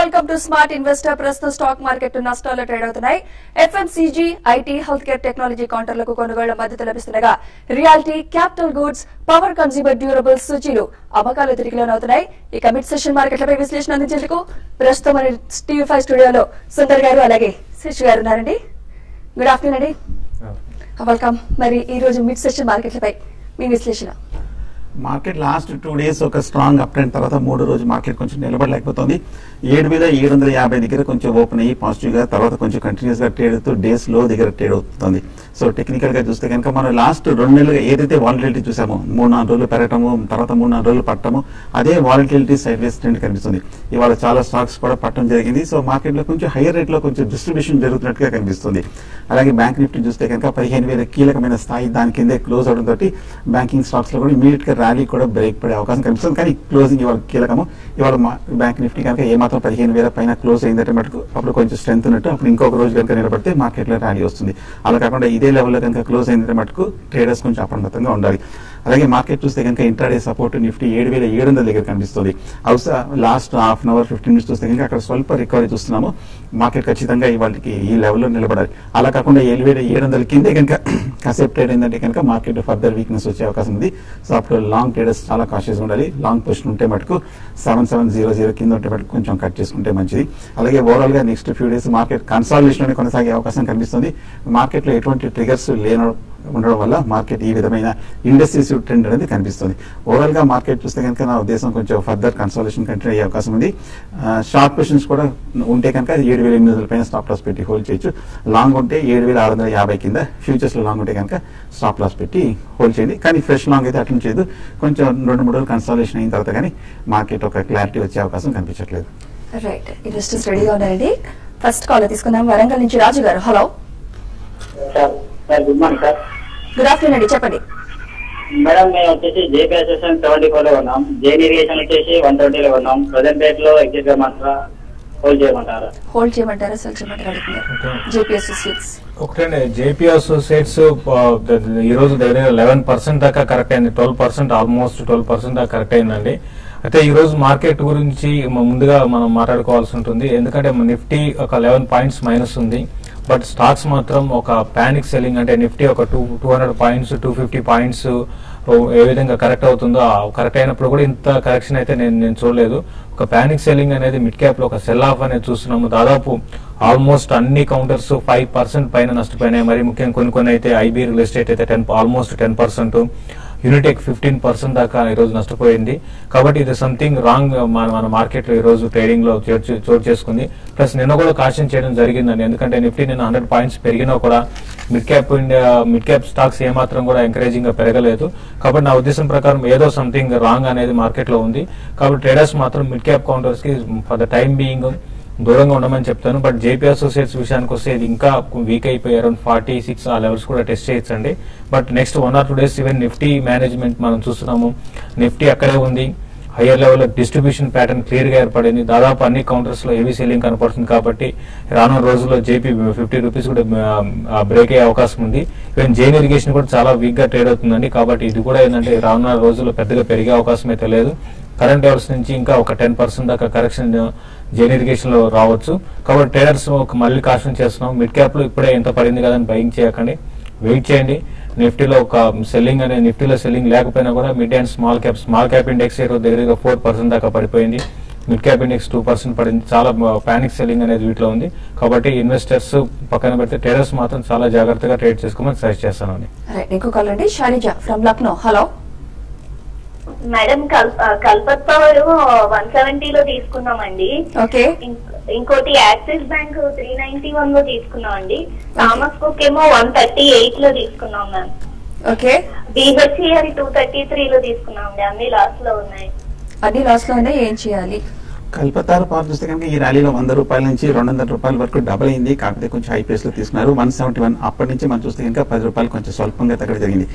Welcome to smart investor. ప్రస్తుతం stock market నష్టాల్లో trade అవుతున్నాయి. FMCG, IT, health care, technology కౌంటర్లకు కొనుగోళ్ల మద్దతు లభిస్తుండగా realty, capital goods, power consumer durables సూచీలు అమ్మకాలు తిరిగిలోనవుతున్నాయి. ఇక మిడ్ సెషన్ మార్కెట్లపై విశ్లేషణ అందించేందుకు ప్రస్తుతం మన టీవీ5 స్టూడియోలో సుందర్ గారు అలాగే శశి గారు ఉన్నారండి. గుడ్ ఆఫ్టర్నూన్ అండి, వెల్కమ్. మరి ఈ రోజు మిడ్ సెషన్ మార్కెట్లపై మీ విశ్లేషణ. మార్కెట్ లాస్ట్ 2 days ఒక స్ట్రాంగ్ అప్ ట్రెండ్ తర్వాత 3వ రోజు మార్కెట్ కొంచెం నిలబడలేకపోతుంది. 7,750 దగ్గర కొంచెం ఓపెన్ అయ్యి పాజిటివ్ గా తర్వాత కొంచెం కంటిన్యూస్ గా ట్రేడ్ అవుతూ డేస్ లో దగ్గర ట్రేడ్ అవుతుంది. సో టెక్నికల్ గా చూస్తే కనుక మనం లాస్ట్ 2 నెలలుగా ఏదైతే వాలటిలిటీ చూసామో 3-4 రోజులు పెరగటము తర్వాత 3-4 రోజులు పట్టము, అదే వాలటిలిటీ సైడ్ వేస్ ట్రెండ్ కనిపిస్తుంది. ఇవాళ చాలా స్టాక్స్ కూడా పట్టడం జరిగింది. సో మార్కెట్ లో కొంచెం హైయర్ రేట్ లో కొంచెం డిస్ట్రిబ్యూషన్ జరుగుతున్నట్టుగా కనిపిస్తుంది. అలాగే బ్యాంక్ నిఫ్టీ చూస్తే కనుక 15,000 కీలకమైన స్థాయి దాని కిందే క్లోజ్ అవడం తోటి బ్యాంకింగ్ స్టాక్స్ లో కూడా ఇమీడియట్ గా ర్యాలీ కూడా బ్రేక్ పడే అవకాశం కనిపిస్తుంది. కానీ క్లోజింగ్ ఇవాళ కీలకము. ఇవాళ బ్యాంక్ నిఫ్టీ కనుక ఏమాత్రం 15,000 పైన క్లోజ్ అయిందంటే మటుకు అప్పుడు కొంచెం స్ట్రెంత్ ఉన్నట్టు, అప్పుడు ఇంకొక రోజు కనుక నిలబడితే మార్కెట్ లో ర్యాలీ వస్తుంది. అలా కాకుండా ఇదే లెవెల్లో కనుక క్లోజ్ అయిందంటే మటుకు ట్రేడర్స్ కొంచెం అప్రమత్తంగా ఉండాలి. అలాగే మార్కెట్ చూస్తే కనుక ఇంట్రాడే సపోర్ట్ నిఫ్టీ 7,700 దగ్గర కనిపిస్తుంది. అవుసా last half an hour 15 minutes చూస్తే కనుక అక్కడ స్వల్ప రికవరీ చూస్తున్నాము. మార్కెట్ ఖచ్చితంగా ఇవాళకి ఈ లెవెల్లో నిలబడాలి. అలా కాకుండా 7,700 కిందే కనుక కాసేపు ట్రేడ్ అయిందంటే కనుక మార్కెట్ ఫర్దర్ వీక్నెస్ వచ్చే అవకాశం ఉంది. సో అప్పుడు లాంగ్ ట్రేడర్స్ చాలా కాషియస్ ఉండాలి. లాంగ్ పొజిషన్ ఉంటే మటుకు 7700 కింద ఉంటే మటుకు కొంచెం కట్ చేసుకుంటే మంచిది. అలాగే ఓవరాల్ గా next few days market consolidation కొనసాగే అవకాశం కనిపిస్తుంది. మార్కెట్ లో ఎటువంటి ట్రిగర్స్ ఉండడం వల్ల మార్కెట్ ఈ విధమైన ఇండస్ట్రీసివ్ ట్రెండ్ అనేది కనిపిస్తుంది. ఓవరాల్ గా మార్కెట్ చూస్తే కనుక నా ఉద్దేశం కొంచెం ఫర్దర్ కన్సాలిడేషన్ కంటిన్యూ అయ్యే అవకాశం ఉంది. షార్ట్ పొజిషన్స్ కూడా ఉంటే కనుక 7,800 పైన స్టాప్ లాస్ పెట్టి హోల్డ్ చేయొచ్చు. లాంగ్ ఉంటే 7,650 కింద ఫ్యూచర్స్ లో లాంగ్ ఉంటే కనుక స్టాప్ లాస్ పెట్టి హోల్డ్ చేయండి. కానీ ఫ్రెష్ లాంగ్ అయితే అటెంప్ట్ చేయదు. కొంచెం 2-3 రోజులు కన్సాలిడేషన్ అయిన తర్వాత కానీ మార్కెట్ ఒక క్లారిటీ వచ్చే అవకాశం కనిపించట్లేదు. రైట్, ఇన్వెస్టర్స్ రెడీగా ఉన్నారండి. ఫస్ట్ కాల్ తీసుకుందాం. వరంగల్ నుంచి రాజు గారు. Hello, good morning sir. Good afternoon అండి, చెప్పండి. మేడం మేము వచ్చేసి జేపీఎస్ 74 లో ఉన్నాం, జైన్ ఇరిగేషన్ వచ్చేసి 130 లో ఉన్నాం. ప్రజెంట్ రేట్ లో ఎగ్జిట్ చేయమంటారా, హోల్డ్ చేయమంటారా? హోల్డ్ చేయమంటారా, సెల్ చేయమంటారా అడుగుతున్నారు. జేపీఎస్ అసోసియేట్స్ ఒకటండి. జేపీ అసోసియేట్స్ ఈ రోజు దగ్గర 11% దాకా కరెక్ట్ అయింది. 12%, ఆల్మోస్ట్ 12% దాకా కరెక్ట్ అయిందండి. అయితే ఈ రోజు మార్కెట్ గురించి ముందుగా మనం మాట్లాడుకోవాల్సి ఉంటుంది. ఎందుకంటే నిఫ్టీ ఒక 11 points మైనస్ ఉంది. బట్ స్టాక్స్ మాత్రం ఒక పానిక్ సెల్లింగ్, అంటే నిఫ్టీ ఒక 200 points 250 points ఏ విధంగా కరెక్ట్ అవుతుందో కరెక్ట్ అయినప్పుడు కూడా ఇంత కరెక్షన్ అయితే నేను చూడలేదు. ఒక పానిక్ సెల్లింగ్ అనేది మిడ్ క్యాప్ లో ఒక సెల్ ఆఫ్ అనేది చూస్తున్నాము. దాదాపు ఆల్మోస్ట్ అన్ని కౌంటర్స్ 5% పైన నష్టపోయినాయి. మరి ముఖ్యంగా కొన్ని అయితే ఐబీ రియల్ ఎస్టేట్ అయితే ఆల్మోస్ట్ 10%, యూనిటెక్ 15% దాకా ఈ రోజు నష్టపోయింది. కాబట్టి ఇది సంథింగ్ రాంగ్ మన మార్కెట్ లో ఈ రోజు ట్రేడింగ్ లో చోటు చేసుకుంది. ప్లస్ నిన్న కూడా కాషన్ చేయడం జరిగిందండి. ఎందుకంటే నిఫ్టీ నిన్న 100 points పెరిగినా కూడా మిడ్ క్యాప్ స్టాక్స్ ఏమాత్రం కూడా ఎంకరేజింగ్ గా పెరగలేదు. కాబట్టి నా ఉద్దేశం ప్రకారం ఏదో సంథింగ్ రాంగ్ అనేది మార్కెట్ లో ఉంది. కాబట్టి ట్రేడర్స్ మాత్రం మిడ్ క్యాప్ కౌంటర్స్ కి ఫర్ ద టైం బీయింగ్ దూరంగా ఉండమని చెప్తాను. బట్ జేపీ అసోసియేట్స్ విషయానికి వస్తే ఇది ఇంకా వీక్ అయిపోయి అరౌండ్ 46 ఆ లెవెల్స్ కూడా టెస్ట్ చేయొచ్చండి. But next 1 or 2 days even Nifty management మనం చూస్తున్నాము. నిఫ్టీ అక్కడే ఉంది. Higher level distribution pattern clear గా ఏర్పడింది. దాదాపు అన్ని కౌంటర్స్ లో హెవీ సెల్లింగ్ కనపడుతుంది. కాబట్టి రానున్న రోజుల్లో జేపీ 50 రూపీస్ కూడా బ్రేక్ అయ్యే అవకాశం ఉంది. ఈవెన్ జైన్ ఇరిగేషన్ కూడా చాలా వీక్ గా ట్రేడ్ అవుతుందండి. కాబట్టి ఇది కూడా ఏంటంటే రానున్న రోజుల్లో పెద్దగా పెరిగే అవకాశం అయితే లేదు. కరెంట్ లెవెల్స్ నుంచి ఇంకా ఒక 10% దాకా కరెక్షన్ జైన్ ఇరిగేషన్ లో రావచ్చు. కాబట్టి ట్రేడర్స్ మళ్ళీ కాషన్ చేస్తున్నాం. మిడ్ క్యాప్ లో ఇప్పుడే ఎంత పడింది కదా అని బయింగ్ చేయకండి, వెయిట్ చేయండి. నిఫ్టీలో ఒక సెల్లింగ్ అనే నిఫ్టీలో సెల్లింగ్ లేకపోయినా కూడా mid and small cap index దగ్గరగా 4% దాకా పడిపోయింది. మిడ్ క్యాప్ ఇండెక్స్ 2% పడింది. చాలా పానిక్ సెల్లింగ్ అనేది వీటిలో ఉంది. కాబట్టి ఇన్వెస్టర్స్ పక్కన పెడితే ట్రేడర్స్ మాత్రం చాలా జాగ్రత్తగా ట్రేడ్ చేసుకోమని సజెస్ట్ చేస్తానండి. ఇంకో కాల్ అండి, Shaliza from Lucknow. Hello madam, కల్పత్ పవర్ 170 లో తీసుకున్నామండి. ఇంకోటి యాక్సిస్ బ్యాంక్ 391 లో తీసుకున్నామండి. థామస్ కుక్ ఏమో 138 లో తీసుకున్నాం మ్యామ్. బీహెచ్ఈఎల్ 233 లో తీసుకున్నామండి. అన్ని లాస్ లో ఉన్నాయి. ఏం చేయాలి? కల్పతారు పవర్ చూస్తే కనుక ఈ ర్యాలీలో 100 రూపాయల నుంచి 200 రూపాయల వరకు డబుల్ అయింది. కాకపోతే కొంచెం హై ప్రైస్ లో తీసుకున్నారు. 171 అప్పటి నుంచి మనం చూస్తే కనుక 10 రూపాయలు కొంచెం స్వల్పంగా తగ్గడం జరిగింది.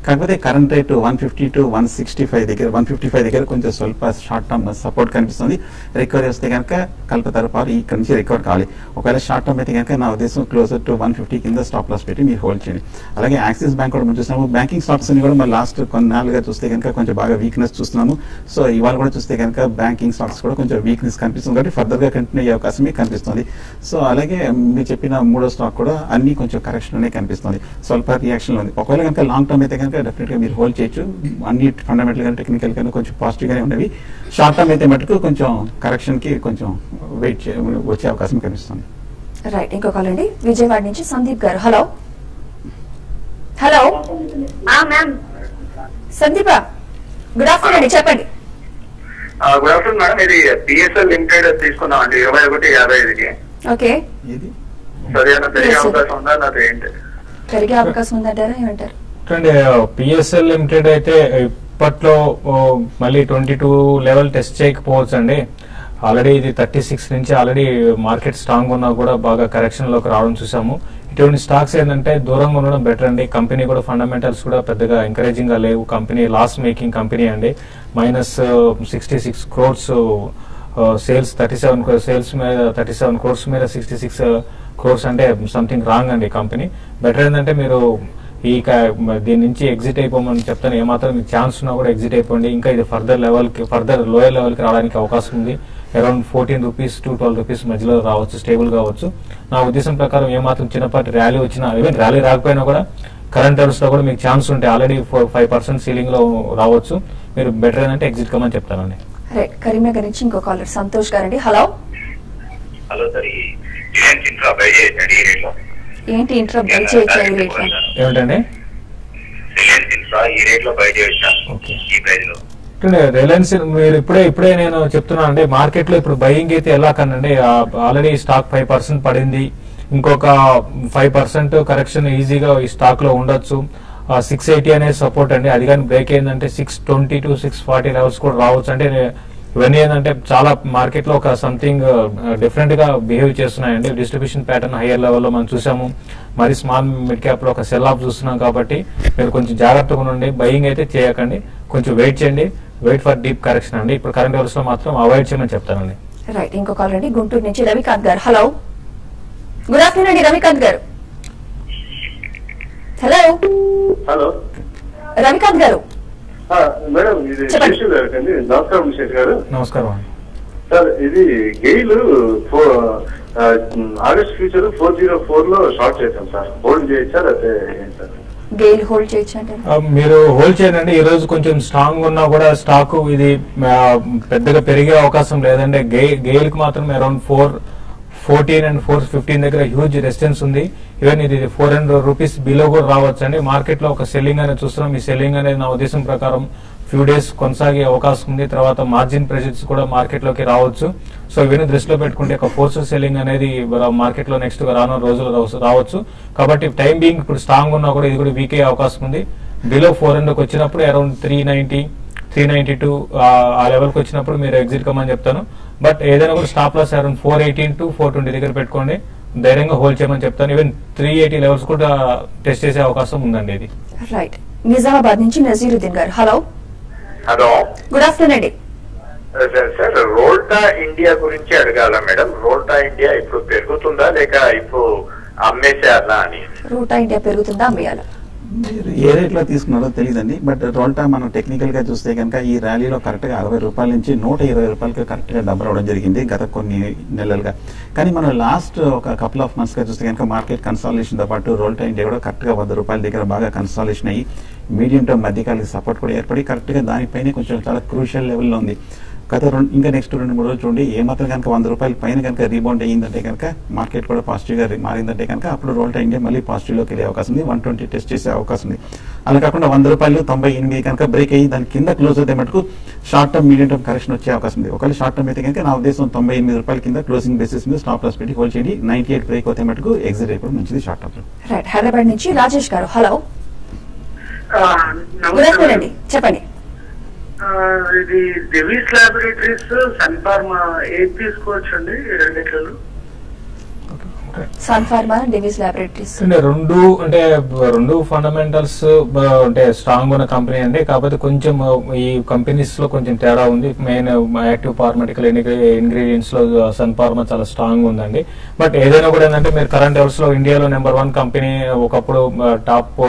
కాకపోతే కరెంట్ రేటు 150 to 165 దగ్గర 155 దగ్గర కొంచెం స్వల్ప షార్ట్ టర్మ్ సపోర్ట్ కనిపిస్తుంది. రికవరీ వస్తే కనుక కల్పతారు పవర్ ఇక్కడ నుంచి రికవర్ కావాలి. ఒకవేళ షార్ట్ టర్మ్ అయితే కనుక నా ఉద్దేశం క్లోజర్ టు 150 కింద స్టాప్ లాస్ పెట్టి మీరు హోల్డ్ చేయండి. అలాగే యాక్సిస్ బ్యాంక్ కూడా మనం చూస్తున్నాము. బ్యాంకింగ్ స్టాక్స్ అని కూడా మనం లాస్ట్ కొన్నాళ్ళుగా చూస్తే కనుక కొంచెం బాగా వీక్నెస్ చూస్తున్నాము. సో ఇవాళ కూడా చూస్తే కనుక బ్యాంకింగ్ స్టాక్స్ కూడా కొంచెం వీక్నెస్ కనిపిస్తుంది కాబట్టి ఫర్దర్ గా కంటిన్యూ అయ్యే అవకాశమే కనిపిస్తుంది. సో అలాగే మీరు చెప్పిన మూడో స్టాక్ కూడా అన్ని కొంచెం కరెక్షన్ లోనే కనిపిస్తుంది, స్వల్ప రియాక్షన్ ఉంది. ఒకవేళ కనుక లాంగ్ టర్మ్ అయితే కనుక డెఫినెట్ గా మీరు హోల్డ్ చేయొచ్చు. అన్ని ఫండమెంటల్ గా టెక్నికల్ గా కొంచెం పాజిటివ్ గానే ఉన్నవి. షార్ట్ టర్మ్ అయితే మటుకు కొంచెం కరెక్షన్ కి కొంచెం వెయిట్ వచ్చే అవకాశం కనిపిస్తుంది. రైట్, ఇంకో కాల్ అండి విజయవాడ నుంచి సందీప్ గారు. Hello hello ma'am. Sandeep, good afternoon అండి, చెప్పండి. Good afternoon madam. ఇది పిఎస్ఎల్ లిమిటెడ్ తీసుకున్నాం అండి 21.55కి. ఓకే, సరైన పెరిగే అవకాశం ఉందా లేదా ఏంటి? పెరిగే అవకాశం ఉందంటారా ఏమంటారు? పిఎస్ఎల్ లిమిటెడ్ అయితే ఇప్పట్లో మళ్ళీ 22 లెవెల్ టెస్ట్ చేయకపోవచ్చు అండి. ఆల్రెడీ ఇది 36 నుంచి ఆల్రెడీ మార్కెట్ స్ట్రాంగ్ ఉన్నా కూడా బాగా కరెక్షన్ లోకి రావడం చూసాము. ఇటువంటి స్టాక్స్ ఏంటంటే దూరంగా ఉండడం బెటర్ అండి. కంపెనీ కూడా ఫండమెంటల్స్ కూడా పెద్దగా ఎంకరేజింగ్ గా లేవు. కంపెనీ లాస్ మేకింగ్ కంపెనీ అండి. -66 crores సేల్స్, 37 సేల్స్ మీద 37 crores మీద 66 crores అంటే సంథింగ్ రాంగ్ అండి కంపెనీ. బెటర్ ఏంటంటే మీరు దీని నుంచి ఎగ్జిట్ అయిపోమని చెప్తాను. ఏమాత్రం మీకు ఛాన్స్ ఉన్నా కూడా ఎగ్జిట్ అయిపోండి. ఇంకా ఇది ఫర్దర్ లోయర్ లెవెల్ కి రావడానికి అవకాశం ఉంది. అరౌండ్ 14 రూపీస్ to 12 రూపీస్ మధ్యలో రావచ్చు, స్టేబుల్ కావచ్చు. నా ఉద్దేశం ప్రకారం ఏమాత్రం చిన్నపాటి ర్యాలీ వచ్చినా, ఈవెన్ ర్యాలీ రాకపోయినా కూడా కరెంట్ లెవెల్స్ లో కూడా మీకు ఛాన్స్ ఉంటే ఆల్రెడీ 5% సీలింగ్ లో రావచ్చు. మీరు బెటర్ ఏంటంటే ఎగ్జిట్ కమని చెప్తానండి. రైట్, కరీంనగర్ నుంచి ఇంకో కాలర్ సంతోష్ గారండి. Hello hello sir, intra by చేయండి ఈ రేట్ లో. ఏంటి ఇంట్రా బై చేయొచ్చా ఈ రేట్ లో? ఏమిటండి ఇంట్రా ఈ రేట్ లో బై చేయొచ్చా ఈ ప్రైస్ లో? రిలయన్స్ మీరు ఇప్పుడే నేను చెప్తున్నా అండి, మార్కెట్ లో ఇప్పుడు బయింగ్ అయితే ఎలా కనండి, ఆల్రెడీ స్టాక్ 5% పడింది. ఇంకొక 5% కరెక్షన్ ఈజీగా ఈ స్టాక్ లో ఉండొచ్చు. 680 అనేది సపోర్ట్ అండి. అది కానీ బ్రేక్ అయిందంటే 620 to 640 లెవెల్స్ కూడా రావచ్చు. అంటే ఇవన్నీ ఏంటంటే చాలా మార్కెట్ లో ఒక సంథింగ్ డిఫరెంట్ గా బిహేవ్ చేస్తున్నాయండి. డిస్ట్రిబ్యూషన్ ప్యాటర్న్ హైయర్ లెవెల్లో మనం చూసాము. మరి స్మాల్ మిడ్ క్యాప్ లో ఒక సెల్ ఆఫ్ చూస్తున్నాం. కాబట్టి మీరు కొంచెం జాగ్రత్తగా ఉండండి. బయింగ్ అయితే చేయకండి, కొంచెం వెయిట్ చేయండి. వెయిట్ ఫర్ డీప్ కరెక్షన్ అండి. ఇప్పుడు కరెంట్ లెవెల్స్ లో మాత్రం అవాయిడ్ చేయమని చెప్తానండి. రైట్, ఇంకో కాల్ అండి గుంటూరు నుంచి రవికాంత్ గారు. హలో, గుడ్ ఆఫ్టర్నూన్ అండి రవికాంత్ గారు. హలో హలో రవికాంత్ గారు. మేడం, ఇది నమస్కారం శేష్ గారు. నమస్కారం సార్. ఇది గెయిల్ ఆగస్ట్ ఫ్యూచర్ 404 లో షార్ట్ చేశాం సార్. హోల్డ్ చేయొచ్చా లేకపోతే ఏంటి సార్? గెయిల్ హోల్డ్ చేయొచ్చు. మీరు హోల్డ్ చేయండి. ఈ రోజు కొంచెం స్ట్రాంగ్ ఉన్నా కూడా స్టాక్ ఇది పెద్దగా పెరిగే అవకాశం లేదండి. గెయిల్ కి మాత్రం అరౌండ్ 414 and 415 దగ్గర హ్యూజ్ రెసిస్టెన్స్ ఉంది. ఈవెన్ ఇది 400 రూపీస్ బిలో కూడా రావచ్చు అండి. మార్కెట్ లో ఒక సెల్లింగ్ అనేది చూస్తున్నాం. ఈ సెల్లింగ్ అనేది నా ఉద్దేశం ప్రకారం ఫ్యూ డేస్ కొనసాగే అవకాశం ఉంది. తర్వాత మార్జిన్ ప్రెషర్స్ కూడా మార్కెట్ లోకి రావచ్చు. సో ఇవన్నీ దృష్టిలో పెట్టుకుంటే ఒక ఫోర్స్ సెల్లింగ్ అనేది మార్కెట్ లో నెక్స్ట్ రానున్న రోజుల్లో రావచ్చు. కాబట్టి టైం బీయింగ్ ఇప్పుడు స్ట్రాంగ్ ఉన్నా కూడా ఇది కూడా వీక్ అయ్యే అవకాశం ఉంది. బిలో 400 వచ్చినప్పుడు అరౌండ్ 390, 392 ఆ లెవెల్ కి వచ్చినప్పుడు మీరు ఎగ్జిట్ కమని చెప్తాను. బట్ ఏదైనా కూడా స్టాప్ లాస్ అరౌండ్ 418 to 420 దగ్గర పెట్టుకోండి. ధైర్యంగా హోల్డ్ చేయమని చెప్తాను. ఈవెన్ 380 లెవెల్స్ కూడా టెస్ట్ చేసే అవకాశం ఉందండి ఇది. రైట్, నిజామాబాద్ నుంచి నజీరుద్దీన్ గారు. హలో హలో, గుడ్ ఆఫ్టర్నూన్ అండి. సార్, రోల్టా ఇండియా గురించి అడగాల మేడం. రోల్టా ఇండియా ఇప్పుడు పెరుగుతుందా లేక ఇప్పుడు అమ్మేసేయాలా అని? రోల్టా ఇండియా పెరుగుతుందా అమ్మేయాలా? మీరు ఏ రేట్ లో తీసుకున్నారో తెలియదండి. బట్ రోల్టా మనం టెక్నికల్ గా చూస్తే కనుక ఈ ర్యాలీలో కరెక్ట్ గా 60 రూపాయల నుంచి 120 రూపాయలకి కరెక్ట్ గా డబ్బు రావడం జరిగింది గత కొన్ని నెలలుగా. కానీ మనం లాస్ట్ ఒక కపుల్ ఆఫ్ మంత్స్ గా చూస్తే కనుక మార్కెట్ కన్సాలిడేషన్ తో పాటు రోల్టా ఇండియా కూడా కరెక్ట్ గా 100 రూపాయల దగ్గర బాగా కన్సాలిడేషన్ అయ్యి మీడియం టర్మ్ మధ్యకాలిక సపోర్ట్ కూడా ఏర్పడి కరెక్ట్ గా దానిపైన కొంచెం చాలా క్రూషియల్ లెవెల్లో ఉంది. ఇంకా నెక్స్ట్ 2-3 రోజులు చూడండి. ఏమాత్రం కనుక 100 రూపాయల పైన కనుక రీబౌండ్ అయ్యిందంటే కనుక మార్కెట్ కూడా పాజిటివ్ గా మారిందంటే కనుక అప్పుడు రోల్టా ఇండియా మళ్ళీ పాజిటివ్ లోకి వెళ్ళే అవకాశం ఉంది. 120 టెస్ట్ చేసే అవకాశం ఉంది. అలా కాకుండా 100 రూపాయలు 98 కనుక బ్రేక్ అయ్యి దాని కింద క్లోజ్ అయితే మటుకు short term medium term correction వచ్చే అవకాశం ఉంది. ఒకవేళ షార్ట్ టర్మ్ అయితే కనుక నా ఉద్దేశం 98 రూపాయల కింద క్లోజింగ్ బేసిస్ మీద స్టాప్ లాస్ పెట్టి హోల్డ్ చేయండి. 98 బ్రేక్ అయితే మటుకు ఎగ్జిట్ అయిపోవడం మంచిది షార్ట్ టర్మ్. రైట్, హైదరాబాద్ నుంచి రాజేష్ గారు. హలో, గుడ్ ఆఫ్టర్నూన్ అండి, చెప్పండి. ఇది డివిస్ ల్యాబొరేటరీస్, సన్ ఫార్మా ఏది తీసుకోవచ్చు అండి రెండిట్లలో? సన్ ఫార్మా, డివిస్ ల్యాబొరేటరీస్ రెండు ఫండమెంటల్స్ అంటే స్ట్రాంగ్ ఉన్న కంపెనీ అండి. కాకపోతే కొంచెం ఈ కంపెనీస్ లో కొంచెం తేడా ఉంది. మెయిన్ యాక్టివ్ ఫార్మాటికల్ ఇంగ్రీడియంట్స్ లో సన్ ఫార్మా చాలా స్ట్రాంగ్ ఉందండి. బట్ ఏదైనా కూడా ఏంటంటే మీరు కరెంట్ లెవెల్స్ లో ఇండియాలో నెంబర్ 1 కంపెనీ, ఒకప్పుడు టాప్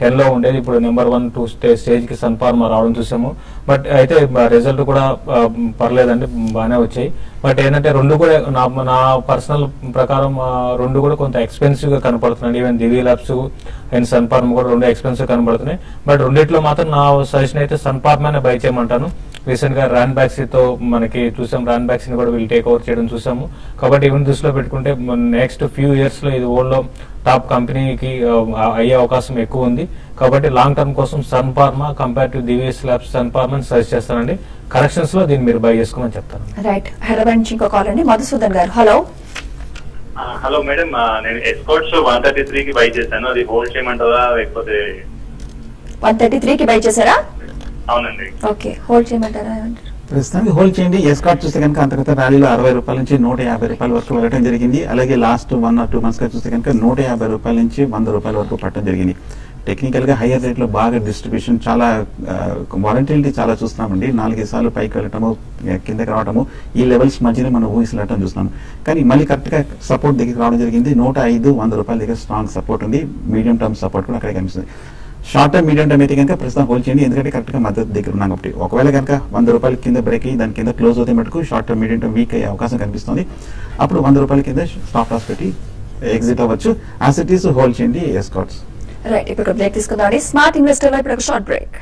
10 లో ఉండేది ఇప్పుడు నెంబర్ 1, 2 స్టేజ్ కి సన్ ఫార్మా రావడం చూసాము. బట్ అయితే రిజల్ట్ కూడా పర్లేదండి, బాగానే వచ్చాయి. బట్ ఏంటంటే రెండు కూడా నా పర్సనల్ ప్రకారం రెండు కూడా కొంత ఎక్స్పెన్సివ్ గా కనపడుతున్నాయి. Even Divi labs and Sun Pharma కూడా రెండు ఎక్స్పెన్సివ్ కనపడుతున్నాయి. బట్ రెండిట్లో మాత్రం నా సజెషన్ అయితే సన్ ఫార్మానే బై చేయమంటాను. రీసెంట్ గా రాన్ బ్యాక్సీ తో మనకి చూసాం, రాన్ బ్యాక్సీ కూడా వీళ్ళు టేక్ ఓవర్ చేయడం చూసాము. కాబట్టి ఈవెన్ దృష్టిలో పెట్టుకుంటే నెక్స్ట్ ఫ్యూ ఇయర్స్ లో ఇది వరల్డ్ లో టాప్ కంపెనీకి అయ్యే అవకాశం ఎక్కువ ఉంది. కాబట్టి లాంగ్ టర్మ్ కోసం Sun Pharma compare to Divi's Labs Sun Pharma suggest చేస్తానండి. కరెక్షన్స్ లో దీన్ని మీరు బై చేసుకోమని చెప్తాను. రైట్, హైదరాబాద్ నుంచి ఇంకో కాల్ అండి, మధుసూదన్ గారు. హలో హలో మేడం, నేను ఎస్కాట్స్ 133 కి బై చేశాను. అది హోల్డ్ చేయమంటారా లేకపోతే? 133 కి బై చేశారా? అవునండి. ఓకే, హోల్డ్ చేయమంటారా? ప్రస్తుతానికి హోల్డ్ చేయండి. ఎస్కాట్ చూస్తే కనుక అంతర్గత ర్యాలీలో 60 రూపాయల నుంచి 150 రూపాయల వరకు వెళ్ళడం జరిగింది. అలాగే లాస్ట్ 1 or 2 months గా చూస్తే కనుక 150 రూపాయల నుంచి 100 రూపాయల వరకు పట్టడం జరిగింది. టెక్నికల్ గా హైయర్ రేట్ లో బాగా డిస్ట్రిబ్యూషన్, చాలా వారంటిలిటీ చాలా చూస్తున్నామండి. 4 సార్లు పైకి వెళ్ళటము, కిందకి రావడము, ఈ లెవెల్స్ మధ్యనే మనం ఊహించడం చూస్తున్నాం. కానీ మళ్ళీ కరెక్ట్ గా సపోర్ట్ దగ్గరికి రావడం జరిగింది. 105, 100 రూపాయల దగ్గర స్ట్రాంగ్ సపోర్ట్ ఉంది. మీడియం టర్మ్ సపోర్ట్ కూడా అక్కడ కనిపిస్తుంది. షార్ట్ టర్మ్, మీడియం టర్మ్ అయితే కనుక ప్రస్తుతం హోల్డ్ చేయండి, ఎందుకంటే కరెక్ట్ గా మద్దతు దగ్గర ఉన్నాం కాబట్టి. ఒకవేళ కనుక 100 రూపాయల కింద బ్రేక్ అయ్యి దాని కింద క్లోజ్ అవుతే మటుకు short term, medium term week అయ్యే అవకాశం కనిపిస్తుంది. అప్పుడు 100 రూపాయల కింద స్టాప్ లాస్ పెట్టి ఎగ్జిట్ అవ్వచ్చు. యాజ్ ఇట్ ఈస్ హోల్డ్ చేయండి ఎస్కాట్స్. రైట్, ఇప్పుడు బ్రేక్ తీసుకుందాం. స్మార్ట్ ఇన్వెస్టర్ లో ఇప్పుడు ఒక short break.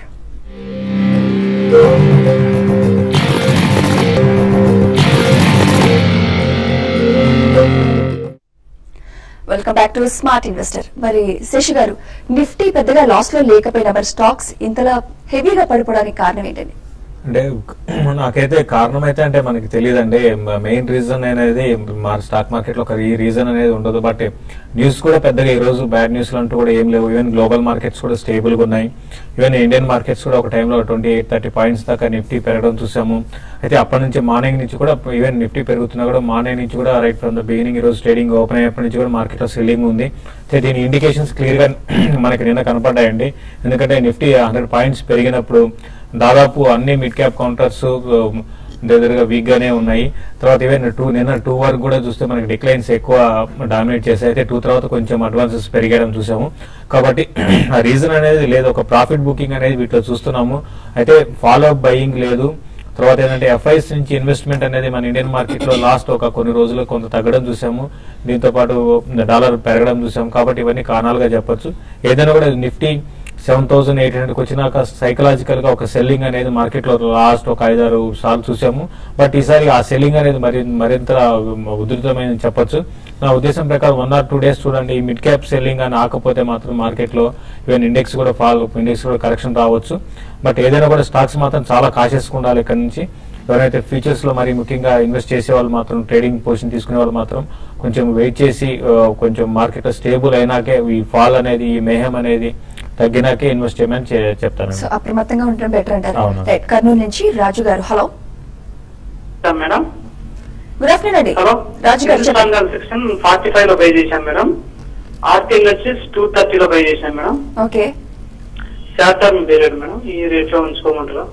Welcome back to smart investor. మరి శశి గారు, నిఫ్టీ పెద్దగా లాస్ లో లేకపోయినా మరి స్టాక్స్ ఇంతలా హెవీగా పడిపోవడానికి కారణం ఏంటండి? అంటే నాకైతే కారణం అయితే అంటే మనకి తెలియదండి. మెయిన్ రీజన్ అనేది మన స్టాక్ మార్కెట్ లో ఒక రీజన్ అనేది ఉండదు. బట్ న్యూస్ కూడా పెద్దగా ఈ రోజు బ్యాడ్ న్యూస్ అంటూ కూడా ఏం లేవు. ఈవెన్ గ్లోబల్ మార్కెట్స్ కూడా స్టేబుల్ గా ఉన్నాయి. ఈవెన్ ఇండియన్ మార్కెట్స్ కూడా ఒక టైంలో 28-30 పాయింట్స్ దాకా నిఫ్టీ పెరగడం చూసాము. అయితే అప్పటి నుంచి మార్నింగ్ నుంచి కూడా ఈవెన్ నిఫ్టీ పెరుగుతున్నా కూడా మార్నింగ్ నుంచి కూడా రైట్ ఫ్రమ్ ద బిగినింగ్ ఈ రోజు ట్రేడింగ్ ఓపెన్ అయ్యేప్పటి నుంచి కూడా మార్కెట్ లో సెల్లింగ్ ఉంది. అయితే దీని ఇండికేషన్స్ క్లియర్ గా మనకి నిన్న కనపడ్డాయండి. ఎందుకంటే నిఫ్టీ 100 పాయింట్స్ పెరిగినప్పుడు దాదాపు అన్ని మిడ్ క్యాప్ కౌంటర్స్ దగ్గరగా వీక్ గానే ఉన్నాయి. తర్వాత ఈవెన్ నిన్న 2 వరకు కూడా చూస్తే మనకి డిక్లైన్స్ ఎక్కువ డామినేట్ చేశాయి. అయితే 2 తర్వాత కొంచెం అడ్వాన్సెస్ పెరిగడం చూసాము. కాబట్టి ఆ రీజన్ అనేది లేదు, ఒక ప్రాఫిట్ బుకింగ్ అనేది వీటిలో చూస్తున్నాము. అయితే ఫాలో అప్ బయింగ్ లేదు. తర్వాత ఏంటంటే ఎఫ్ఐస్ నుంచి ఇన్వెస్ట్మెంట్ అనేది మన ఇండియన్ మార్కెట్ లో లాస్ట్ ఒక కొన్ని రోజులు కొంత తగ్గడం చూసాము. దీంతో పాటు డాలర్ పెరగడం చూసాము. కాబట్టి ఇవన్నీ కారణాలుగా చెప్పొచ్చు. ఏదైనా కూడా నిఫ్టీ 7,800 వచ్చినాక సైకలాజికల్ గా ఒక సెల్లింగ్ అనేది మార్కెట్ లో లాస్ట్ ఒక 5-6 సార్లు చూసాము. బట్ ఈసారి ఆ సెల్లింగ్ అనేది మరింత ఉధృతమైందని చెప్పొచ్చు. నా ఉద్దేశం ప్రకారం 1 or 2 days చూడండి. ఈ మిడ్ క్యాప్ సెల్లింగ్ అని ఆకపోతే మాత్రం మార్కెట్ లో ఈవెన్ ఇండెక్స్ కూడా ఇండెక్స్ కూడా కరెక్షన్ రావచ్చు. బట్ ఏదైనా కూడా స్టాక్స్ మాత్రం చాలా కాషియస్ గా ఉండాలి. ఇక్కడ నుంచి ఎవరైతే ఫ్యూచర్స్ లో మరి ముఖ్యంగా ఇన్వెస్ట్ చేసే వాళ్ళు మాత్రం, ట్రేడింగ్ పొజిషన్ తీసుకునే వాళ్ళు మాత్రం కొంచెం వెయిట్ చేసి కొంచెం మార్కెట్ లో స్టేబుల్ అయినాకే ఈ ఫాల్ అనేది, ఈ మేహం అనేది తగ్గినాకే ఇన్వెస్ట్ చేయమని చెప్తాను. సో అప్రమత్తంగా ఉండడం బెటర్ అంటారు. కర్నూలు నుంచి రాజు గారు. Hello madam. గుడ్ ఆఫ్టర్నూన్ అండి. హలో రాజు గారు, 45 లో బై చేశాను మేడం. ఆర్టింగ్ వచ్చి 230 లో బై చేశాను madam. Okay, short term period madam. ఈ రేట్ లో ఉంచుకోమంటారా?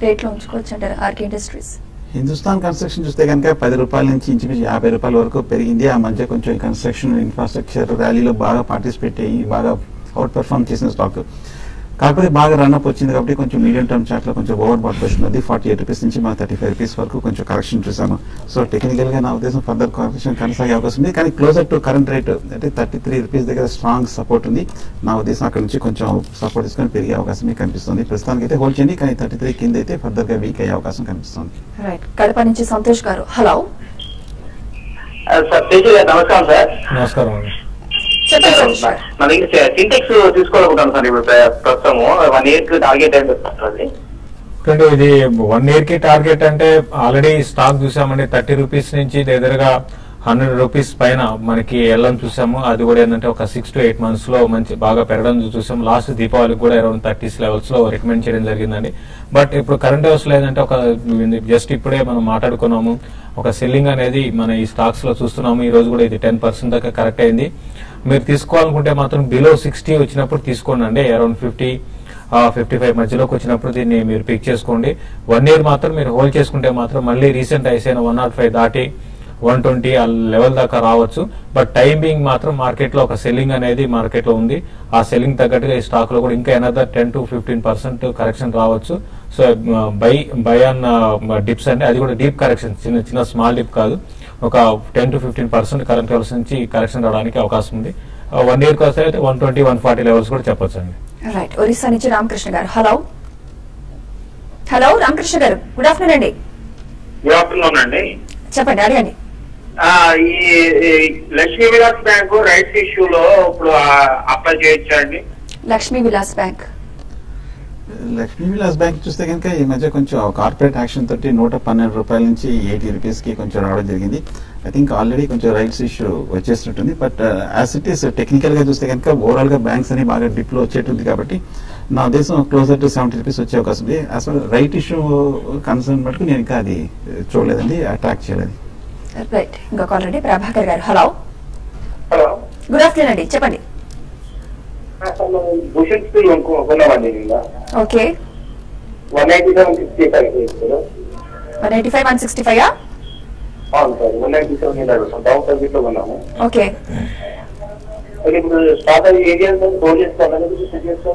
రేట్ లో ఉంచుకోవచ్చు అంటారు. RK industries. హిందుస్థాన్ కన్స్ట్రక్షన్ చూస్తే కనుక 10 రూపాయల నుంచి ఇంచుమించు 50 రూపాయల వరకు పెరిగింది. ఆ మధ్య కొంచెం కన్స్ట్రక్షన్ ఇన్ఫ్రాస్ట్రక్చర్ ర్యాలీలో బాగా పార్టిసిపేట్ అయ్యి బాగా అవుట్ పెర్ఫార్మ్ చేసిన స్టాక్. కాకపోతే బాగా రన్అప్ వచ్చింది కాబట్టి కొంచెం మీడియం టర్మ్ చార్ట్ లో కొంచెం ఓవర్ బాట్ పొజిషన్ ఉంది. 48 రూపీస్ నుంచి మన 35 రూపీస్ వరకు కొంచెం కరెక్షన్ చూసాము. సో టెక్నికల్ గా నా ఉద్దేశం ఫర్దర్ కరెక్షన్ కొనసాగే అవకాశం ఉంది. కానీ క్లోజర్ టు కరెంట్ రేట్ అంటే 33 రూపీస్ దగ్గర స్ట్రాంగ్ సపోర్ట్ ఉంది. నా ఉద్దేశం అక్కడ నుంచి కొంచెం సపోర్ట్ తీసుకొని పెరిగే అవకాశం కనిపిస్తుంది. ప్రస్తుతానికి అయితే హోల్డ్ చేయండి, కానీ 33 కింద అయితే ఫర్దర్ గా వీక్ అయ్యే అవకాశం కనిపిస్తుంది. రైట్, కడప నుంచి సంతోష్ గారు. హలో నమస్కారం సార్. నమస్కారం అండి. మన సింటెక్స్ తీసుకోవాలనుకుంటాను సార్. ఇప్పుడు ప్రస్తుతం 1 year టార్గెట్ అది ఇది 1 year కి టార్గెట్ అంటే ఆల్రెడీ స్టాక్ చూసామండి. 30 రూపీస్ నుంచి దగ్గరగా 100 రూపీస్ పైన మనకి వెళ్ళడం చూసాము. అది కూడా ఏంటంటే ఒక 6 to 8 months లో మంచి బాగా పెరగడం చూసాము. లాస్ట్ దీపావళికి కూడా అరౌండ్ 30s levels లో రికమెండ్ చేయడం జరిగిందండి. బట్ ఇప్పుడు కరెంట్ అవర్స్ లో ఏంటంటే ఒక జస్ట్ ఇప్పుడే మనం మాట్లాడుకున్నాము, ఒక సెల్లింగ్ అనేది మన ఈ స్టాక్స్ లో చూస్తున్నాము. ఈ రోజు కూడా ఇది 10% దాకా కరెక్ట్ అయింది. మీరు తీసుకోవాలనుకుంటే మాత్రం బిలో 60 వచ్చినప్పుడు తీసుకోండి అండి. అరౌండ్ 50-55 మధ్యలోకి వచ్చినప్పుడు దీన్ని మీరు పిక్ చేసుకోండి. 1 year మాత్రం మీరు హోల్డ్ చేసుకుంటే మాత్రం మళ్ళీ రీసెంట్ ఐస్ అయిన 105 దాటి 120 ఆ లెవెల్ దాకా రావచ్చు. బట్ టైం బీయింగ్ మాత్రం మార్కెట్ లో ఒక సెల్లింగ్ అనేది మార్కెట్ లో ఉంది. ఆ సెల్లింగ్ తగ్గట్టుగా ఈ స్టాక్ లో కూడా ఇంకా ఎనదర్ 10 to 15% కరెక్షన్ రావచ్చు. సో బై ఆన్ డిప్స్ అంటే అది కూడా డీప్ కరెక్షన్, చిన్న స్మాల్ డిప్ కాదు, ఒక 10 to 15% కరెంట్ లెవెల్స్ నుంచి కరెక్షన్ రావడానికి అవకాశం ఉంది. 1 year కోసం అయితే 120, 140 లెవెల్స్ కూడా చెప్పొచ్చు అండి. రైట్. ఒరిస్సా నుంచి రామకృష్ణ గారు. హలో రామకృష్ణ గారు, గుడ్ ఆఫ్టర్నూన్ అండి. గుడ్ ఆఫ్టర్నూన్ అండి. చెప్పండి, అడగండి. ఈ లక్ష్మీ విలాస్ బ్యాంక్ రైట్స్ ఇష్యూలో ఇప్పుడు అప్లై చేయొచ్చా అండి? లక్ష్మీ విలాస్ బ్యాంక్ చూస్తే కనుక ఈ మధ్య కొంచెం కార్పొరేట్ యాక్షన్ తోటి 112 రూపాయల నుంచి 80 రూపీస్ కి కొంచెం రావడం జరిగింది. ఐ థింక్ ఆల్రెడీ కొంచెం రైట్స్ ఇష్యూ వచ్చేసినట్టుంది. But as it is technical గా చూస్తే కనుక ఓవరాల్ గా బ్యాంక్స్ అని బాగా డిప్ లో వచ్చేటుంది కాబట్టి నా ఉద్దేశం క్లోజర్ టు 70 రూపీస్ వచ్చే అవకాశం ఉంది. As for right issue concern మటుకు నేను ఇంకా అది చూడలేదండి, అట్రాక్ట్ చేయలేదు. రైట్. ఇంకా కాల్ రెడీ. ప్రభాకర్ గారు. హలో గుడ్ ఆఫ్టర్నూన్ అండి, చెప్పండి. ఓకే. 185, 165. ఓకే.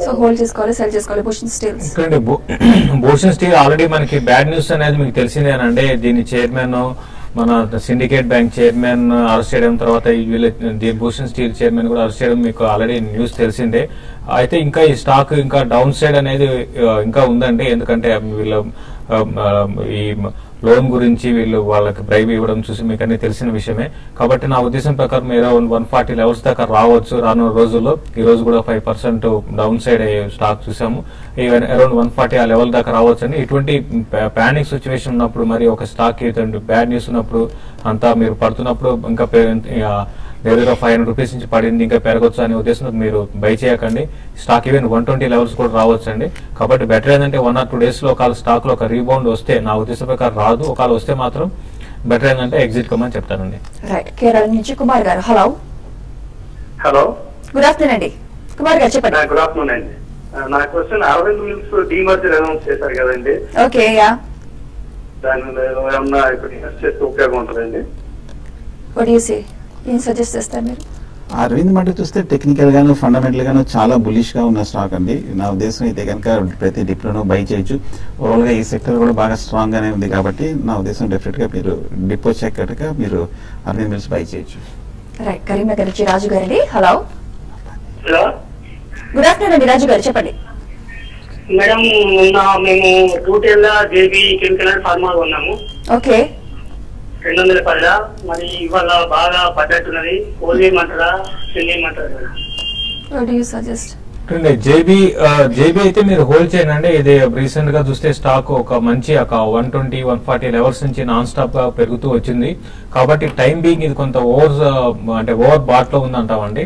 సో హోల్డ్ చేసుకోవాలి, సెల్ చేసుకోవాలి. Bhushan Steels Bhushan Steel already మనకి బ్యాడ్ న్యూస్ అనేది మీకు తెలిసిందేనండి. దీని చైర్మన్, మన సిండికేట్ బ్యాంక్ చైర్మన్ అరెస్ట్ చేయడం, తర్వాత భూషణ్ స్టీల్ చైర్మన్ కూడా అరెస్ట్ చేయడం మీకు ఆల్రెడీ న్యూస్ తెలిసిందే. అయితే ఇంకా ఈ స్టాక్ ఇంకా డౌన్ సైడ్ అనేది ఇంకా ఉందండి. ఎందుకంటే వీళ్ళు ఈ లోన్ గురించి వీళ్ళు వాళ్ళకి బ్రైబ్ ఇవ్వడం చూసి మీకు అన్ని తెలిసిన విషయమే. కాబట్టి నా ఉద్దేశం ప్రకారం అరౌండ్ 140 లెవెల్స్ దాకా రావచ్చు రానున్న రోజుల్లో. ఈ రోజు కూడా 5% డౌన్ సైడ్ స్టాక్ చూసాము. అరౌండ్ 140 ఆ లెవెల్ దాకా రావచ్చు అండి. ఇటువంటి పానిక్ సిచ్యువేషన్ ఉన్నప్పుడు, మరి ఒక స్టాక్ బ్యాడ్ న్యూస్ ఉన్నప్పుడు, అంతా మీరు పడుతున్నప్పుడు ఇంకా దగ్గర 500 రూపీస్ నుంచి పడింది, ఇంకా పెరగొచ్చు అనే ఉద్దేశంతో మీరు బై చేయకండి. స్టాక్ ఈవెన్ 120 లెవెల్స్ కూడా రావచ్చు అండి. కాబట్టి బెటర్ ఏంటంటే 1 or 2 days లో ఒకవేళ స్టాక్ లో ఒక రీబౌండ్ వస్తే, నా ఉద్దేశం ప్రకారం రాదు, ఒకవేళ వస్తే మాత్రం బెటర్ ఏంటంటే ఎగ్జిట్ కమ్మని చెప్తానండి. రైట్. కేరళ నుంచి కుమార్ గారు. హలో గుడ్ ఆఫ్టర్నూన్ అండి. కుమార్ గారు చెప్పండి. గుడ్ ఆఫ్టర్నూన్ అండి. నా question Arvind Mills demerger announce చేశారు కదండి. ఓకే. యా. దాని ఏమన్నా ఇప్పుడు ఇన్వెస్ట్ చేస్తే ఉపయోగం ఉంటుందండి? What you say? ఏం సజెస్ట్ చేస్తారు మీరు? అరవింద్ మాట చూస్తే టెక్నికల్ గాను ఫండమెంటల్ గాను చాలా బులిష్ గా ఉన్న స్టాక్ అండి. నా ఉద్దేశం అయితే కనుక ప్రతి డిప్ లోనూ బై చేయొచ్చు. ఓవరాల్ గా ఈ సెక్టర్ కూడా బాగా స్ట్రాంగ్ గానే ఉంది కాబట్టి నా ఉద్దేశం డెఫినెట్ గా మీరు డిప్ వచ్చాక మీరు అరవింద్ మిల్స్ బై చేయొచ్చు. రైట్. కరీంనగర్ నుంచి రాజు గారు అండి. హలో గుడ్ ఆఫ్టర్నూన్ అండి. రాజు గారు చెప్పండి. మేడం, మేము 210 జేబీ కెమికల్ అండ్ ఫార్మా ఉన్నాము. ఓకే. 210. మరి ఇవాళ బాగా పడ్డట్టున్నది. హోల్ చేయమంటారా, సెల్ చేయమంటారా? What do you suggest? JB అయితే మీరు హోల్డ్ చేయండి. ఇది రీసెంట్ గా చూస్తే స్టాక్ ఒక మంచి 120, 140 లెవెల్స్ నుంచి నాన్ స్టాప్ గా పెరుగుతూ వచ్చింది. కాబట్టి టైం బీయింగ్ ఇది కొంత ఓవర్ బాట్ లో ఉందంటామండి.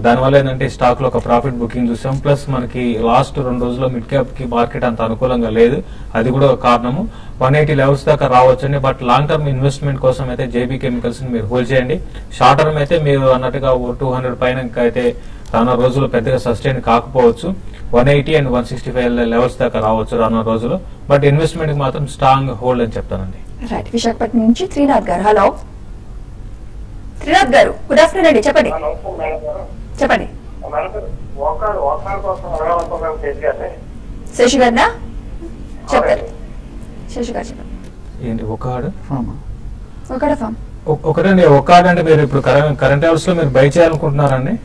దానివల్ల ఏంటంటే స్టాక్ లో ఒక ప్రాఫిట్ బుకింగ్ చూసాం. ప్లస్ మనకి లాస్ట్ 2 రోజుల్లో మిడ్ క్యాప్ కి మార్కెట్ అంత అనుకూలంగా లేదు, అది కూడా కారణము. 180 లెవెల్స్ దాకా రావచ్చండి. బట్ లాంగ్ టర్మ్ ఇన్వెస్ట్మెంట్ కోసం అయితే జేబీ కెమికల్స్ ని మీరు హోల్డ్ చేయండి. షార్ట్ టర్మ్ అయితే మీరు అన్నట్టుగా 200 పైన అయితే రానున్న రోజుల్లో పెద్దగా సస్టైన్ కాకపోవచ్చు. 180 and 165 లెవెల్స్ దాకా రావచ్చు రానున్న రోజుల్లో. బట్ ఇన్వెస్ట్మెంట్ కి మాత్రం స్ట్రాంగ్ హోల్డ్ అని చెప్తానండి. రైట్. విశాఖపట్నం నుంచి త్రినాథ్ గారు. హలో త్రినాథ్ గారు, గుడ్ ఆఫ్టర్నూన్ అండి. చెప్పండి. చెప్పండి. శేషు గారినా చెప్తారు. శేషు గారు చెప్పండి. ఏంటి ఒకటండి అంటే మీరు ఇప్పుడు కరెంట్ అవర్స్ లో మీరు బై చేయాలనుకుంటున్నారండి?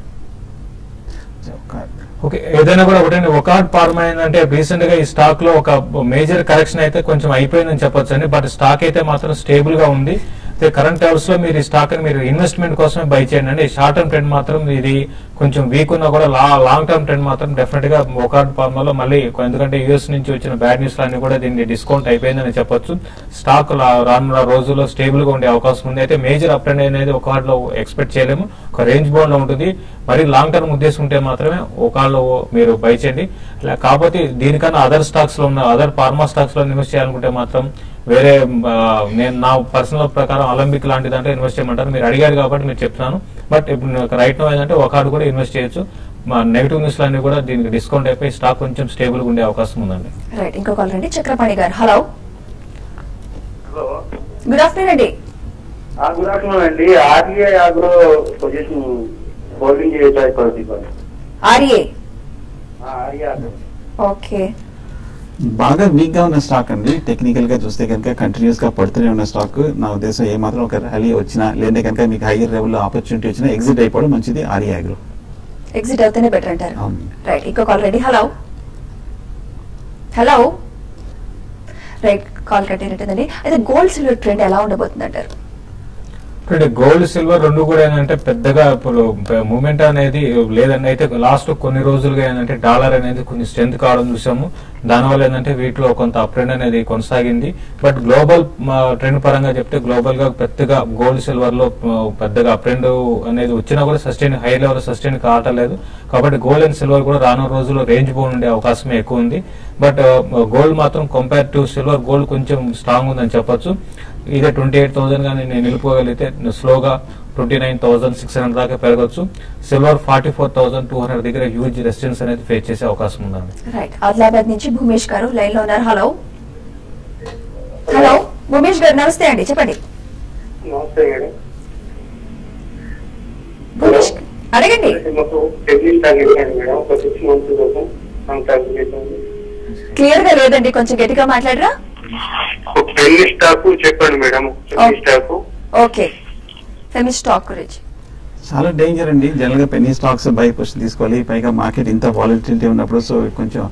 ఓకే. ఏదైనా కూడా ఒకటండి, ఒక ఫార్మా ఏంటంటే రీసెంట్ గా ఈ స్టాక్ లో ఒక మేజర్ కరెక్షన్ అయితే కొంచెం అయిపోయిందని చెప్పొచ్చు అండి. బట్ స్టాక్ అయితే మాత్రం స్టేబుల్ గా ఉంది. కరెంట్ అవర్స్ లో మీరు ఈ స్టాక్ ని మీరు ఇన్వెస్ట్మెంట్ కోసమే బై చేయండి అండి. షార్ట్ టర్మ్ ట్రెండ్ మాత్రం ఇది కొంచెం వీక్ ఉన్నా కూడా లాంగ్ టర్మ్ ట్రెండ్ మాత్రం డెఫినెట్ గా ఒకార్డ్ ఫార్మాలో మళ్ళీ, ఎందుకంటే యూఎస్ నుంచి వచ్చిన బ్యాడ్ న్యూస్ అన్ని కూడా దీన్ని డిస్కౌంట్ అయిపోయిందని చెప్పొచ్చు. స్టాక్ రానున్న రోజుల్లో స్టేబుల్ గా ఉండే అవకాశం ఉంది. అయితే మేజర్ అప్ ట్రెండ్ అనేది ఒకార్డ్ లో ఎక్స్పెక్ట్ చేయలేము, ఒక రేంజ్ బౌండ్ లో ఉంటుంది. మరి లాంగ్ టర్మ్ ఉద్దేశం ఉంటే మాత్రమే ఒకార్డ్ లో మీరు బై చేయండి. కాకపోతే దీనికన్నా అదర్ ఫార్మా స్టాక్స్ లో ఇన్వెస్ట్ చేయాలనుకుంటే మాత్రం వేరే నేను నా పర్సనల్ ప్రకారం అలంబిక్ లాంటి దాంట్లో ఇన్వెస్ట్ చేయమంటారు. మీరు అడిగారు కాబట్టి మీరు చెప్తున్నాను. బట్ ఇప్పుడు రైట్ నో ఏంటంటే ఒకటి కూడా ఇన్వెస్ట్ చేయొచ్చు. నెగిటివ్ న్యూస్ అన్ని కూడా దీనికి డిస్కౌంట్ అయిపోయి స్టాక్ కొంచెం స్టేబుల్ గా ఉండే అవకాశం ఉందండి. రైట్. ఇంకో కాల్ రండి. చక్రపాణి గారు. హలో గుడ్ ఆఫ్టర్నూన్ అండి. గుడ్ ఆఫ్టర్నూన్ అండి. ఆర్ఏ ఆగ్రో పొజిషన్ హోల్డింగ్ చేయొచ్చు. ఆర్ఏ ఆగ్రో ఓకే, బాగా వీక్ గా ఉన్న స్టాక్ అండి. టెక్నికల్ గా చూస్తే కనుక కంటిన్యూస్ గా పడుతూనే ఉన్న స్టాక్. నా ఉద్దేశం ఏమాత్రం ఒక ర్యాలీ వచ్చినా లేదంటే కనుక మీకు హైయర్ లెవెల్ లో ఆపర్చునిటీ వచ్చినా ఎగ్జిట్ అయిపోవడం మంచిది. ఆర్ఏ ఆగ్రో ఎగ్జిట్ అవుతేనే బెటర్ అంటారు. రైట్, ఇంకో call ready. Hello hello, right, call cut అయినట్టుందండి. అయితే గోల్డ్ సిల్వర్ ట్రెండ్ ఎలా ఉండబోతుంది అంటారు? గోల్డ్ సిల్వర్ రెండు కూడా ఏంటంటే పెద్దగా ఇప్పుడు మూవ్మెంట్ అనేది లేదండి. అయితే లాస్ట్ కొన్ని రోజులుగా ఏంటంటే డాలర్ అనేది కొంచెం స్ట్రెంత్ కావడం చూసాము. దానివల్ల ఏంటంటే వీటిలో కొంత అప్ ట్రెండ్ అనేది కొనసాగింది. బట్ గ్లోబల్ ట్రెండ్ పరంగా చెప్తే గ్లోబల్ గా పెద్దగా గోల్డ్ సిల్వర్ లో పెద్దగా అప్ ట్రెండ్ అనేది వచ్చినా కూడా సస్టైన్ హై లెవెల్ సస్టైన్ కావట్లేదు. కాబట్టి గోల్డ్ అండ్ సిల్వర్ కూడా రానున్న రోజుల్లో రేంజ్ బౌండ్ ఉండే అవకాశం ఎక్కువ ఉంది. బట్ గోల్డ్ మాత్రం కంపేర్ టు సిల్వర్ గోల్డ్ కొంచెం స్ట్రాంగ్ ఉందని చెప్పొచ్చు. ఇదే 28,000 గానీ నేను నిలుపుకోగలిగితే స్లోగా 29,600 దాకా పెరగచ్చు. సిల్వర్ 44,200 దగ్గర హ్యూజ్ రెసిస్టెన్స్ అనేది ఫేస్ చేసే అవకాశం ఉందండి. రైట్, ఆదిలాబాద్ నుంచి భూమేష్ గారు లైన్ లో ఉన్నారు. హలో హలో, భూమేష్ గారు నమస్తే అండి, చెప్పండి. నమస్తే మేడం. భూమేష్ అడగండి. క్లియర్ గా లేదండి, కొంచెం గట్టిగా మాట్లాడరా? పెన్ని స్టాక్ చెప్పండి madam. Stock okay, semi stock గురించి చాలా డేంజర్ అండి. జనరల్ గా పెన్నీ స్టాక్స్ బై పొజిషన్ తీసుకోవాలి. పైగా మార్కెట్ ఇంత వాలటిలిటీ ఉన్నప్పుడు సో కొంచెం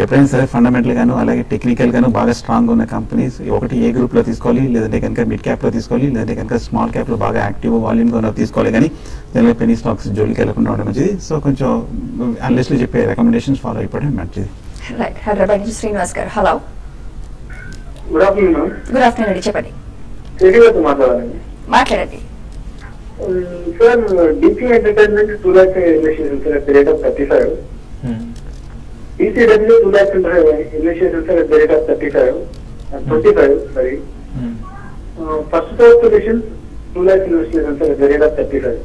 ఎప్పుడైనా సరే ఫండమెంటల్ గాను అలాగే టెక్నికల్ గాను బాగా స్ట్రాంగ్ ఉన్న కంపెనీస్ ఒకటి ఏ గ్రూప్ లో తీసుకోవాలి, లేదంటే కనుక మిడ్ క్యాప్ లో తీసుకోవాలి, లేదంటే కనుక స్మాల్ క్యాప్ లో బాగా యాక్టివ్ వాల్యూమ్ గా తీసుకోవాలి. కానీ జనరల్ పెన్నీ స్టాక్స్ జోలికి వెళ్లకుండా ఉండడం మంచిది. సో కొంచెం అనలిస్ట్ లో చెప్పే రికమెండేషన్స్ ఫాలో అయిపోవడం మంచిది. రైట్, హైదరాబాద్ నుంచి శ్రీనివాస్ గారు. Hello good afternoon. Good afternoon అండి, చెప్పండి. మాట్లాడాలండి. మాట్లాడండి. Sir, DP entertainment 2 lakhs investigation sir at the rate of 35. DCW 2 lakhs investigation sir at the rate of 25. Sorry, first four position 2 lakhs investigation sir at the rate of 35.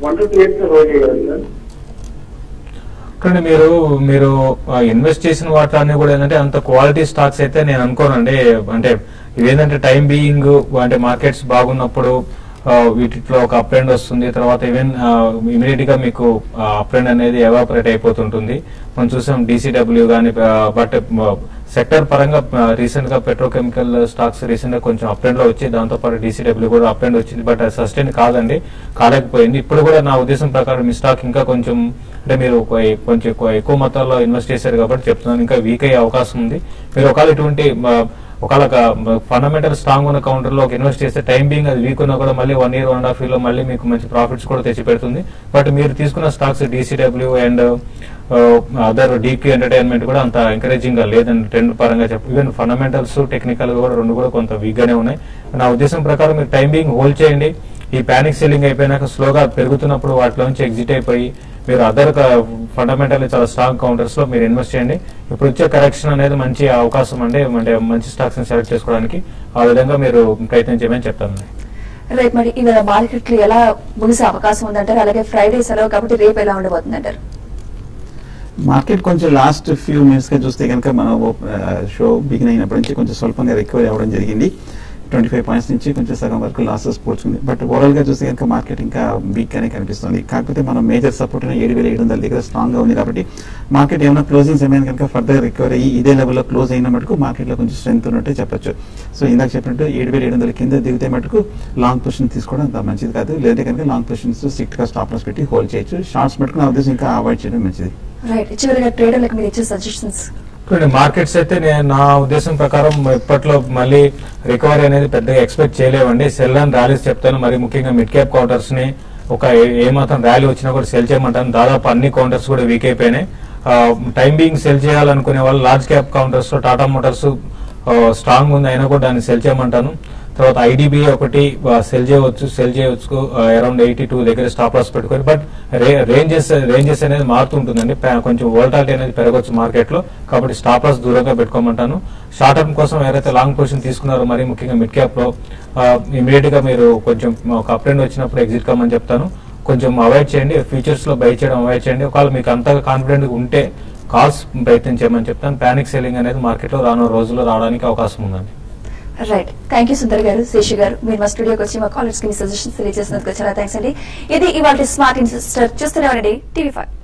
1 to 2 years hold చేయాలి sir. కానీ మీరు invest చేసిన వాటిని కూడా ఏంటంటే అంత quality stocks అయితే నేను అనుకోనండి. అంటే ఇవేంటంటే టైం బీయింగ్ అంటే మార్కెట్స్ బాగున్నప్పుడు వీటిలో ఒక అప్ ట్రెండ్ వస్తుంది. తర్వాత ఈవెన్ ఇమీడియట్ గా మీకు అప్ ట్రెండ్ అనేది ఎవాపరేట్ అయిపోతుంటుంది. మనం చూసాం DCW గానీ. బట్ సెక్టర్ పరంగా రీసెంట్ గా పెట్రోకెమికల్ స్టాక్స్ రీసెంట్ గా కొంచెం అప్ ట్రెండ్ లో వచ్చి దాంతో పాటు DCW కూడా అప్ ట్రెండ్ వచ్చింది. బట్ అది సస్టైన్ కాదండి, కాలేకపోయింది. ఇప్పుడు కూడా నా ఉద్దేశం ప్రకారం మీ స్టాక్ ఇంకా కొంచెం అంటే మీరు కొంచెం ఎక్కువ మొత్తాల్లో ఇన్వెస్ట్ చేశారు కాబట్టి చెప్తున్నాను, ఇంకా వీక్ అయ్యే అవకాశం ఉంది. మీరు ఒకవేళ ఇటువంటి ఒకవేళ ఫండమెంటల్ స్ట్రాంగ్ ఉన్న కౌంటర్ లో ఇన్వెస్ట్ చేస్తే టైం బీయింగ్ అది వీక్ ఉన్నా కూడా మళ్ళీ 1 year 1.5 year లో మళ్ళీ మీకు మంచి ప్రాఫిట్స్ కూడా తెచ్చి పెడుతుంది. బట్ మీరు తీసుకున్న stocks DCW and other DP entertainment కూడా అంత ఎంకరేజింగ్ గా లేదండి ట్రెండ్ పరంగా చెప్పి. ఈవెన్ ఫండమెంటల్స్ టెక్నికల్ గా కూడా రెండు కూడా కొంత వీక్ గానే ఉన్నాయి. నా ఉద్దేశం ప్రకారం మీరు టైం బీయింగ్ హోల్డ్ చేయండి. ఈ పానిక్ సెల్లింగ్ అయిపోయినాక స్లోగా పెరుగుతున్నప్పుడు వాటిలో నుంచి ఎగ్జిట్ అయిపోయి మీరు అదర్ ఫండమెంటల్ చాలా స్ట్రాంగ్ కౌంటర్స్ లో మీరు ఇన్వెస్ట్ చేయండి. ఇప్పుడు వచ్చే కరెక్షన్ అనేది మంచి అవకాశం అండి, అంటే మంచి స్టాక్స్ ని సెలెక్ట్ చేసుకోవడానికి. ఆ విధంగా మీరు ప్రయత్నం చేయమని చెప్తాను. రైట్, మరి ఇవాళ మార్కెట్లు ఎలా ముగిసే అవకాశం ఉందంటారు? అలాగే ఫ్రైడే సెలవు కాబట్టి రేపు ఎలా ఉండబోతుంది అంటారు? మార్కెట్ కొంచెం లాస్ట్ ఫ్యూ మినిట్స్ గా చూస్తే కనుక మనం షో బిగిన్ అయినప్పటి నుంచి కొంచెం స్వల్పంగా రికవరీ అవ్వడం జరిగింది. 25 points నుంచి కొంచెం సగం వరకు లాసెస్ పోర్చుకుంది. బట్ ఓవరాల్ గా చూస్తే కనుక మార్కెట్ ఇంకా వీక్ గానే కనిపిస్తుంది. కాకపోతే మనం మేజర్ సపోర్ట్ 7,700 దగ్గర స్ట్రాంగ్ గా ఉంది. కాబట్టి మార్కెట్ ఏమైనా క్లోజింగ్స్ ఏమైనా కనుక ఫర్దర్ రికవరీ అయ్యి ఇదే లెవెల్లో క్లోజ్ అయిన మటుకు మార్కెట్ లో కొంచెం స్ట్రెంత్ ఉన్నట్టే చెప్పొచ్చు. సో ఇందాక చెప్పినట్టు 7,700 కింద దిగితే మటుకు లాంగ్ పొజిషన్ తీసుకోవడం అంత మంచిది కాదు. లేదంటే కనుక లాంగ్ పొజిషన్స్ స్ట్రిక్ట్ గా స్టాప్ లాస్ పెట్టి హోల్డ్ చేయొచ్చు. షార్ట్స్ మటుకు నా ఉద్దేశం ఇంకా అవాయిడ్ చేయడం మంచిది. రైట్, చివరిగా ట్రేడర్లకు మీరు ఇచ్చే సజెషన్స్? మార్కెట్స్ అయితే నా ఉద్దేశం ప్రకారం ఇప్పట్లో మళ్ళీ రికవరీ అనేది పెద్దగా ఎక్స్పెక్ట్ చేయలేవండి. సెల్ అండ్ ర్యాలీస్ చెప్తాను. మరి ముఖ్యంగా మిడ్ క్యాప్ కౌంటర్స్ ని ఒక ఏమాత్రం ర్యాలీ వచ్చినా కూడా సెల్ చేయమంటాను. దాదాపు అన్ని కౌంటర్స్ కూడా వీక్ అయిపోయినాయి. టైం బీయింగ్ సెల్ చేయాలనుకునే వాళ్ళు లార్జ్ క్యాప్ కౌంటర్స్ లో టాటా మోటార్స్ స్ట్రాంగ్ ఉంది అయినా కూడా దాన్ని సెల్ చేయమంటాను. తర్వాత IDBI ఒకటి సెల్ చేయవచ్చు అరౌండ్ 82 దగ్గర స్టాప్ లాస్ పెట్టుకొని. బట్ రేంజెస్ అనేది మారుతుంటుందండి, కొంచెం వోల్టాలిటీ అనేది పెరగవచ్చు మార్కెట్ లో. కాబట్టి స్టాప్ లాస్ దూరంగా పెట్టుకోమంటాను. షార్ట్ టర్మ్ కోసం ఎవరైతే లాంగ్ పొజిషన్ తీసుకున్నారో మరి ముఖ్యంగా మిడ్ క్యాప్ లో ఇమీడియట్ గా మీరు కొంచెం ఒక అప్ ట్రెండ్ వచ్చినప్పుడు ఎగ్జిట్ కమ్మని చెప్తాను. కొంచెం అవాయిడ్ చేయండి, ఫ్యూచర్స్ లో బై చేయడం అవాయిడ్ చేయండి. ఒకవేళ మీకు అంతగా కాన్ఫిడెంట్ ఉంటే కాల్స్ ప్రయత్నం చేయమని చెప్తాను. పానిక్ సెల్లింగ్ అనేది మార్కెట్ లో రానున్న రోజుల్లో రావడానికి అవకాశం ఉందండి. రైట్, థ్యాంక్ యూ సుందర్ గారు, శేషు గారు, మీరు మా స్టూడియోకి వచ్చి మా కాలర్స్ కి మీ సజెషన్స్ తెలియజేసినందుకు చాలా థ్యాంక్స్ అండి. ఇది ఇవాళ స్మార్ట్ ఇన్వెస్టర్. చూస్తూనే ఉండండి TV5.